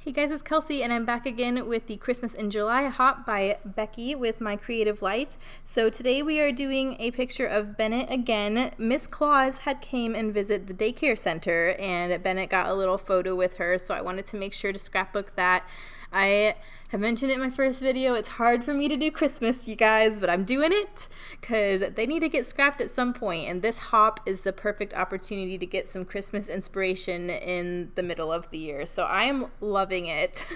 Hey guys, it's Kelsey and I'm back again with the Christmas in July Hop by Becky with My Creative Life. So today we are doing a picture of Bennett again. Miss Claus had came and visit the daycare center and Bennett got a little photo with her, so I wanted to make sure to scrapbook that. I have mentioned it in my first video, it's hard for me to do Christmas, you guys, but I'm doing it because they need to get scrapped at some point, and this hop is the perfect opportunity to get some Christmas inspiration in the middle of the year. So I am loving it.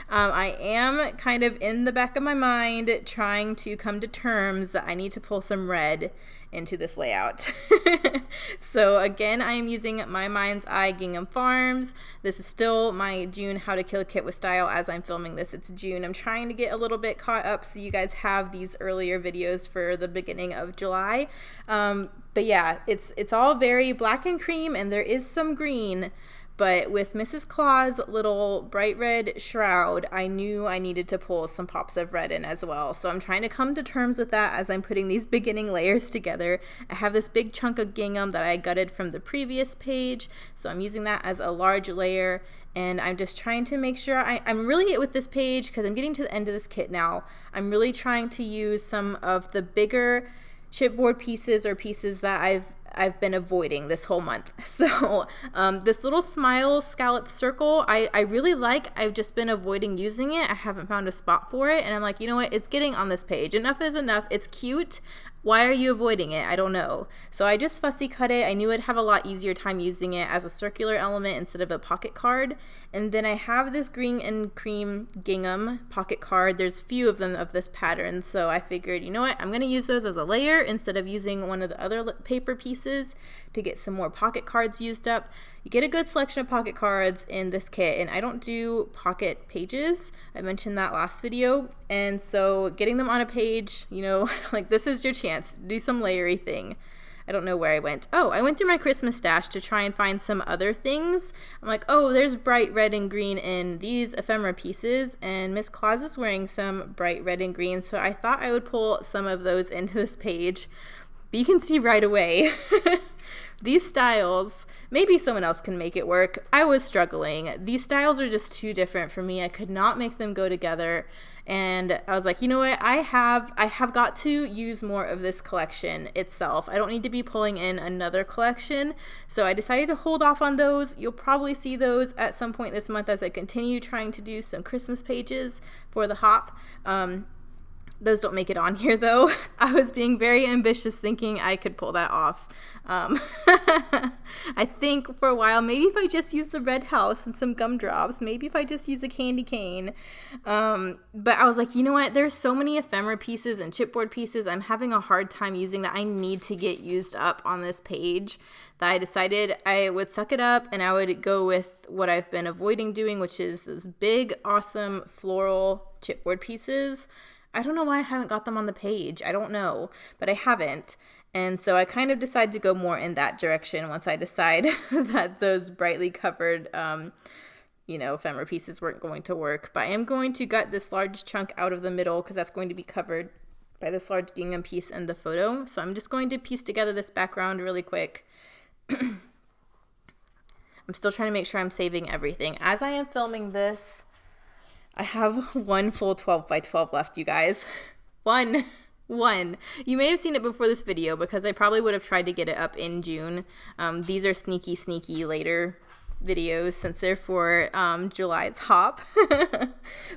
I am kind of in the back of my mind trying to come to terms that I need to pull some red into this layout. So again, I am using My Mind's Eye Gingham Farms. This is still my June How to Kill a Kit with Style as I'm filming this. It's June. I'm trying to get a little bit caught up so you guys have these earlier videos for the beginning of July. But yeah, it's all very black and cream and there is some green. But with Mrs. Claus' little bright red shroud, I knew I needed to pull some pops of red in as well. So I'm trying to come to terms with that as I'm putting these beginning layers together. I have this big chunk of gingham that I gutted from the previous page, so I'm using that as a large layer. And I'm just trying to make sure I'm really with this page because I'm getting to the end of this kit now. I'm really trying to use some of the bigger chipboard pieces or pieces that I've been avoiding this whole month. So this little smile scallop circle, I really like. I've just been avoiding using it. I haven't found a spot for it. And I'm like, you know what? It's getting on this page. Enough is enough. It's cute. Why are you avoiding it? I don't know. So I just fussy cut it. I knew I'd have a lot easier time using it as a circular element instead of a pocket card. And then I have this green and cream gingham pocket card. There's few of them of this pattern. So I figured, you know what? I'm going to use those as a layer instead of using one of the other paper pieces to get some more pocket cards used up. You get a good selection of pocket cards in this kit, and I don't do pocket pages. I mentioned that last video, and so getting them on a page, you know, like this is your chance. Do some layery thing. I don't know where I went. Oh, I went through my Christmas stash to try and find some other things. I'm like, oh, there's bright red and green in these ephemera pieces, and Miss Claus is wearing some bright red and green, so I thought I would pull some of those into this page. But you can see right away, these styles, maybe someone else can make it work. I was struggling. These styles are just too different for me. I could not make them go together. And I was like, you know what? I have got to use more of this collection itself. I don't need to be pulling in another collection. So I decided to hold off on those. You'll probably see those at some point this month as I continue trying to do some Christmas pages for the hop. Those don't make it on here though. I was being very ambitious thinking I could pull that off. I think for a while, maybe if I just use the red house and some gumdrops, maybe if I just use a candy cane. But I was like, you know what? There's so many ephemera pieces and chipboard pieces I'm having a hard time using that I need to get used up on this page, that I decided I would suck it up and I would go with what I've been avoiding doing, which is those big, awesome floral chipboard pieces. I don't know why I haven't got them on the page. I don't know, but I haven't. And so I kind of decided to go more in that direction once I decide that those brightly covered, ephemera pieces weren't going to work. But I am going to gut this large chunk out of the middle because that's going to be covered by this large gingham piece in the photo. So I'm just going to piece together this background really quick. I'm still trying to make sure I'm saving everything. As I am filming this, I have one full 12 by 12 left, you guys. One. You may have seen it before this video because I probably would have tried to get it up in June. These are sneaky later videos since they're for July's hop.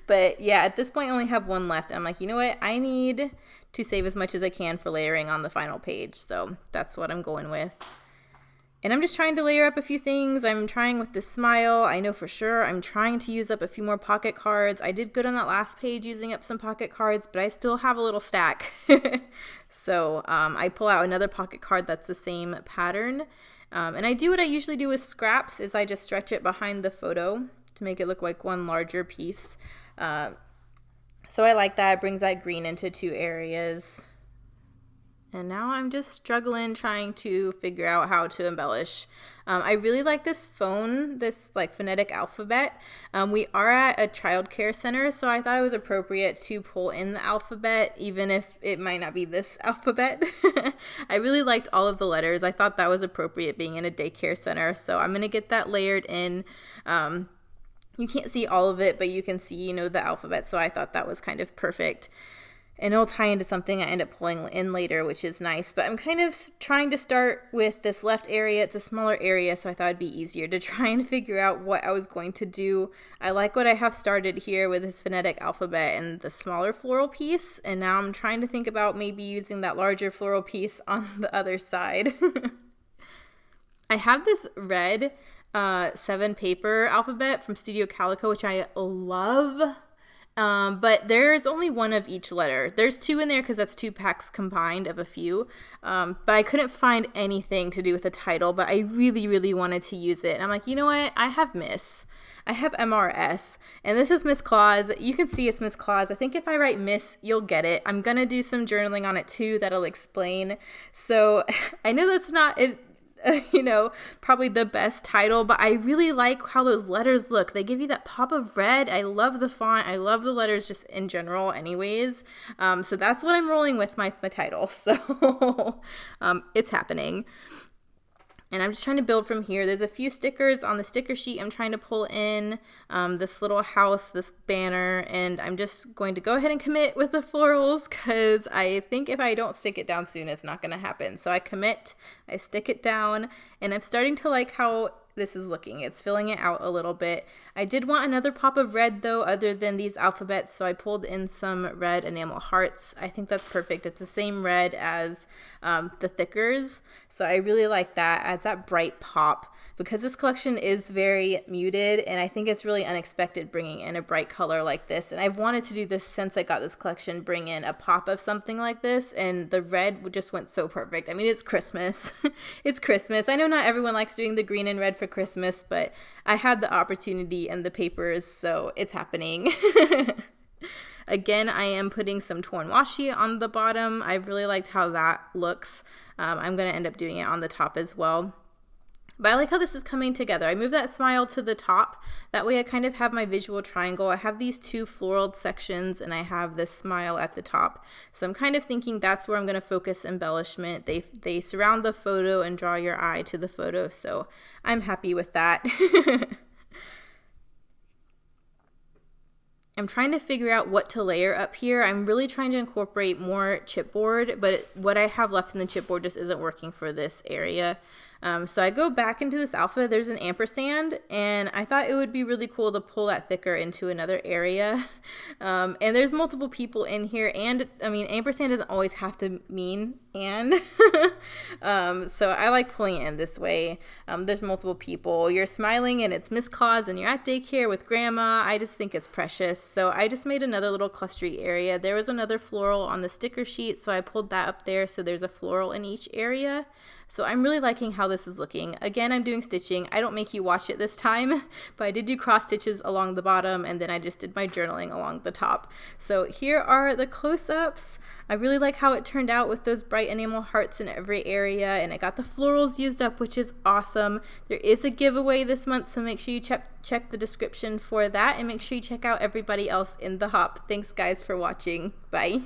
But yeah, at this point I only have one left. I'm like, you know what? I need to save as much as I can for layering on the final page. So that's what I'm going with. And I'm just trying to layer up a few things. I'm trying with this smile. I know for sure I'm trying to use up a few more pocket cards. I did good on that last page using up some pocket cards, but I still have a little stack. So I pull out another pocket card that's the same pattern. And I do what I usually do with scraps is I just stretch it behind the photo to make it look like one larger piece. So I like that. It brings that green into two areas. And now I'm just struggling trying to figure out how to embellish. I really like this phone, this like phonetic alphabet. We are at a childcare center, so I thought it was appropriate to pull in the alphabet, even if it might not be this alphabet. I really liked all of the letters. I thought that was appropriate being in a daycare center, so I'm going to get that layered in. You can't see all of it, but you can see, you know, the alphabet. So I thought that was kind of perfect. And it'll tie into something I end up pulling in later, which is nice. But I'm kind of trying to start with this left area. It's a smaller area, so I thought it'd be easier to try and figure out what I was going to do. I like what I have started here with this phonetic alphabet and the smaller floral piece. And now I'm trying to think about maybe using that larger floral piece on the other side. I have this red 7 paper alphabet from Studio Calico, which I love. But there's only one of each letter. There's 2 in there because that's 2 packs combined of a few. But I couldn't find anything to do with the title, but I really, really wanted to use it. And I'm like, you know what? I have Miss. I have MRS, and this is Miss Claus. You can see it's Miss Claus. I think if I write Miss, you'll get it. I'm going to do some journaling on it too that'll explain. So I know that's not it. You know, probably the best title, but I really like how those letters look. They give you that pop of red. I love the font. I love the letters just in general anyways. So that's what I'm rolling with my title. So it's happening. And I'm just trying to build from here. There's a few stickers on the sticker sheet I'm trying to pull in, this little house, this banner, and I'm just going to go ahead and commit with the florals because I think if I don't stick it down soon, it's not going to happen. So I commit, I stick it down, and I'm starting to like how this is looking. It's filling it out a little bit. I did want another pop of red though, other than these alphabets, so I pulled in some red enamel hearts. I think that's perfect. It's the same red as the thickers, so I really like that. Adds that bright pop because this collection is very muted, and I think it's really unexpected bringing in a bright color like this. And I've wanted to do this since I got this collection, bring in a pop of something like this, and the red just went so perfect. I mean, it's Christmas. It's Christmas. I know not everyone likes doing the green and red for Christmas, but I had the opportunity and the papers, so it's happening. Again, I am putting some torn washi on the bottom. I really liked how that looks. I'm going to end up doing it on the top as well. But I like how this is coming together. I moved that smile to the top. That way I kind of have my visual triangle. I have these 2 floral sections and I have this smile at the top. So I'm kind of thinking that's where I'm going to focus embellishment. They surround the photo and draw your eye to the photo. So I'm happy with that. I'm trying to figure out what to layer up here. I'm really trying to incorporate more chipboard, but what I have left in the chipboard just isn't working for this area. So I go back into this alpha, there's an ampersand, and I thought it would be really cool to pull that thicker into another area. And there's multiple people in here, and I mean, ampersand doesn't always have to mean and. So I like pulling it in this way. There's multiple people. You're smiling and it's Miss Claus and you're at daycare with grandma. I just think it's precious. So I just made another little clustery area. There was another floral on the sticker sheet, so I pulled that up there so there's a floral in each area. So I'm really liking how this is looking. Again, I'm doing stitching. I don't make you watch it this time, but I did do cross stitches along the bottom, and then I just did my journaling along the top. So here are the close-ups. I really like how it turned out with those bright enamel hearts in every area, and I got the florals used up, which is awesome. There is a giveaway this month, so make sure you check the description for that, and make sure you check out everybody else in the hop. Thanks guys for watching. Bye.